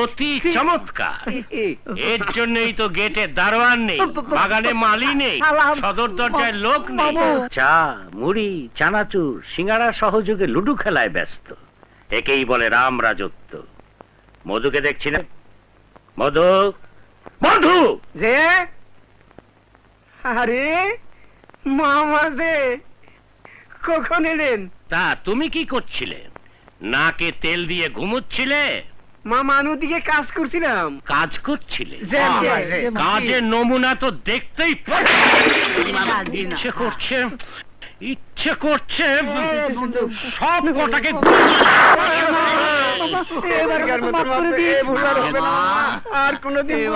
অতি চমৎকার। এর জন্যই তো গেটে দারোয়ান নেই, বাগানে মালি নেই, সদর দরজায় লোক নেই। চা, মুড়ি, চানাচুর, সিঙ্গাড়া সহযোগে লুডু খেলায় ব্যস্ত। একেই বলে রাম রাজত্ব। মধুকে দেখছি না? মধু, মধু যে আরে মামা যে কখন এলেন? তা তুমি কি করছিলে? নাকে তেল দিয়ে ঘুমোচ্ছিলে? মামা আমি ওদিকে কাজ করছিলাম। কাজ করছিলে? যে কাজের নমুনা তো দেখতেই ইচ্ছে করছে, ইচ্ছে করছে সব কটাকে আর কোনদিন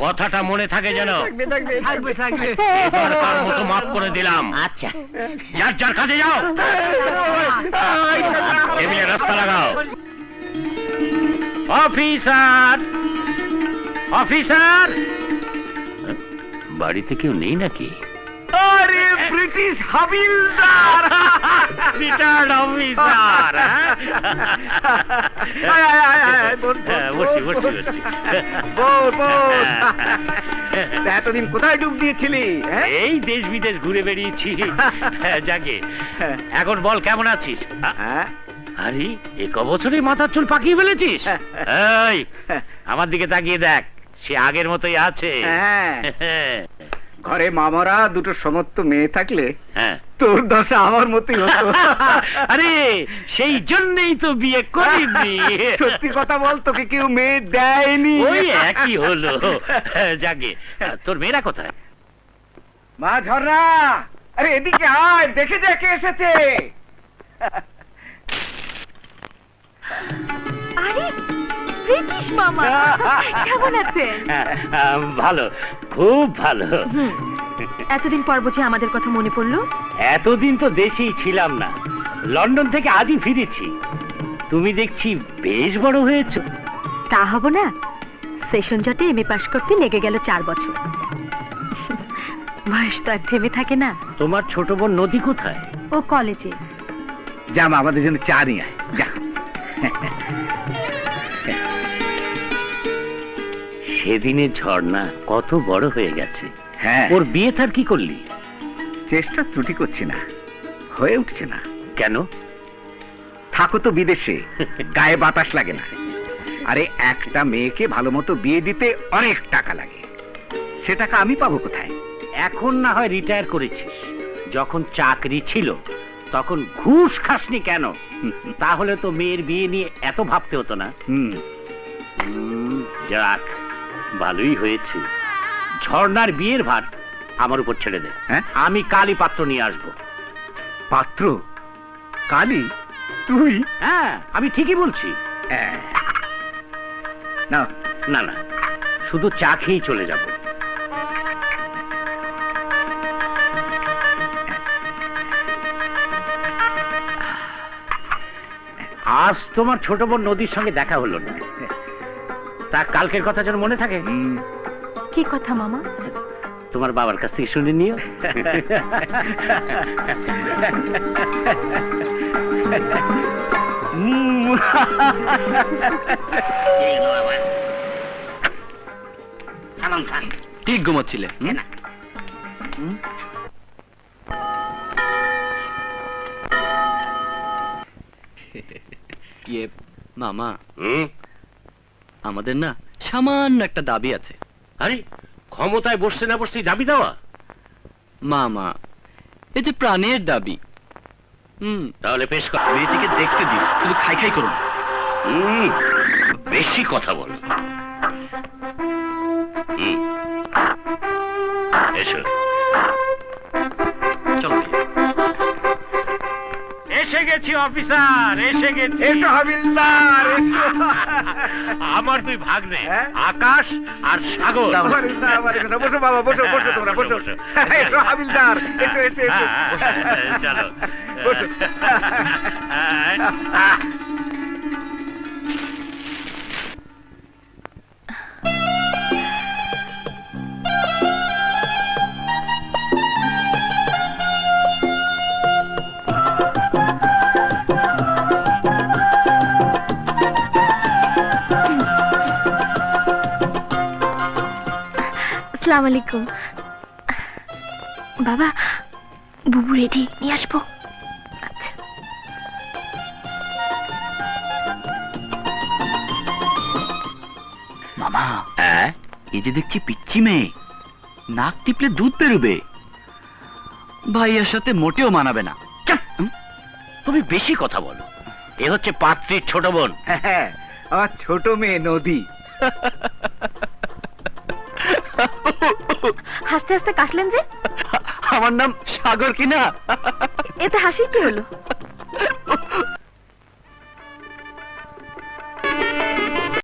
কথাটা মনে থাকে যেন। এবারকার মতো মাফ করে দিলাম। আচ্ছা, যার যার কাজে যাও, টেবিলে রাস্তা লাগাও। অফিসার, অফিসার, বাড়িতে কেউ নেই নাকি? আরে ব্রিটিশ হাবিলদার, রিটায়ার্ড অফিসার। বসি বসি বসি। এতদিন কোথায় ডুব দিয়েছিলি? এই দেশ বিদেশ ঘুরে বেরিয়েছি। যাকে এখন বল, কেমন আছিস? আরে এক বছরে মাথার চুল পাকিয়ে ফেলেছিস? এই আমার দিকে তাকিয়ে দেখ, সে আগের মতোই আছে। ঘরে মামারা দুটো সমস্ত মেয়ে থাকলে হ্যাঁ, তোর দশা আমার মতোই হতো। আরে সেই জন্যই তো বিয়ে করিনি। সত্যি কথা বল, তোকে কেউ মেয়ে দেয়নি? ওই একই হলো। যাকে তোর মেয়েরা কোথায়? মা ঝর্ণা, আরে এদিকে আয়, দেখে যা কে এসেছে। আরে ব্রিটিশ মামা, কেমন আছেন? ভালো, খুব ভালো। এতদিন পর বুঝি আমাদের কথা মনে পড়লো? এতদিন তো দেশেই ছিলাম না, লন্ডন থেকে আজই ফিরেছি। তুমি দেখছি বেশ বড় হয়েছো। তা হব না, সেশন জটে এমএ পাশ করতে লেগে গেল 4 বছর। বয়স তো আর থেমে থাকে না। তোমার ছোট বোন নদী কোথায়? ও কলেজে। যা মা, আমাদের জন্য চা নিয়ে আয়, যা। সেদিনের ঝর্ণা কত বড় হয়ে গেছে। হ্যাঁ, ওর বিয়ে তার কি করলি? চেষ্টা ত্রুটি করছি না, হয়ে উঠছে না। কেন? থাকো তো বিদেশে, গায়ে বাতাস লাগে না। আরে একটা মেয়েকে ভালো মতো বিয়ে দিতে অনেক টাকা লাগে, সে টাকা আমি পাবো কোথায়? এখন না হয় রিটায়ার করেছিস, যখন চাকরি ছিল তখন ঘুষ খাসনি কেন? তাহলে তো মেয়ের বিয়ে নিয়ে এত ভাবতে হতো না। যাক, ভালোই হয়েছে। ঝর্ণার বিয়ের ভার আমার উপর ছেড়ে দে। হ্যাঁ, আমি কালই পাত্র নিয়ে আসবো। পাত্র? কালি? তুই? হ্যাঁ, আমি ঠিকই বলছি। না না না, শুধু চা খেয়েই চলে যাব। আজ তোমার ছোট বোন নদীর সঙ্গে দেখা হলো না, তা কালকের কথা যেন মনে থাকে। কি কথা মামা? তোমার বাবার কাছ থেকে শুনে নিও। ঠিক ঘুমোচ্ছিলে? মামা, আমাদের না সামান্য একটা দাবি আছে। আরে, ক্ষমতায় বসতে না বসতেই দাবি দেওয়া? মামা, এই যে প্রাণের দাবি। তাহলে পেশ কর। মেয়েটিকে দেখতে দিও, শুধু খাই খাই করুন। বেশি কথা বল। এসো, চলো। এসে গেছি অফিসার, এসে গেছি। এসো হাবিলদার, এসো। আমার দুই ভাগ্নে, আকাশ আর সাগর। বসো বাবা, বসো বসো, তোমরা বসো। এসো হাবিলদার, এসো এসো এসো। চলো বসো। আসসালামু আলাইকুম। বাবা, বুবু রেডি, নিয়ে আসবো। আচ্ছা। মামা এই যে দেখছি পিচ্ছি মেয়ে, নাক টিপলে দুধ বেরোবে, ভাইয়ার সাথে মোটেও মানাবে না। চুপ! তুমি বেশি কথা বলো। এ হচ্ছে পাত্রীর ছোট বোন। হ্যাঁ, আমার ছোট মেয়ে নদী। হাসতে হাসতে কাশলেন যে? আমার নাম সাগর কিনা? এতে হাসি কি হলো?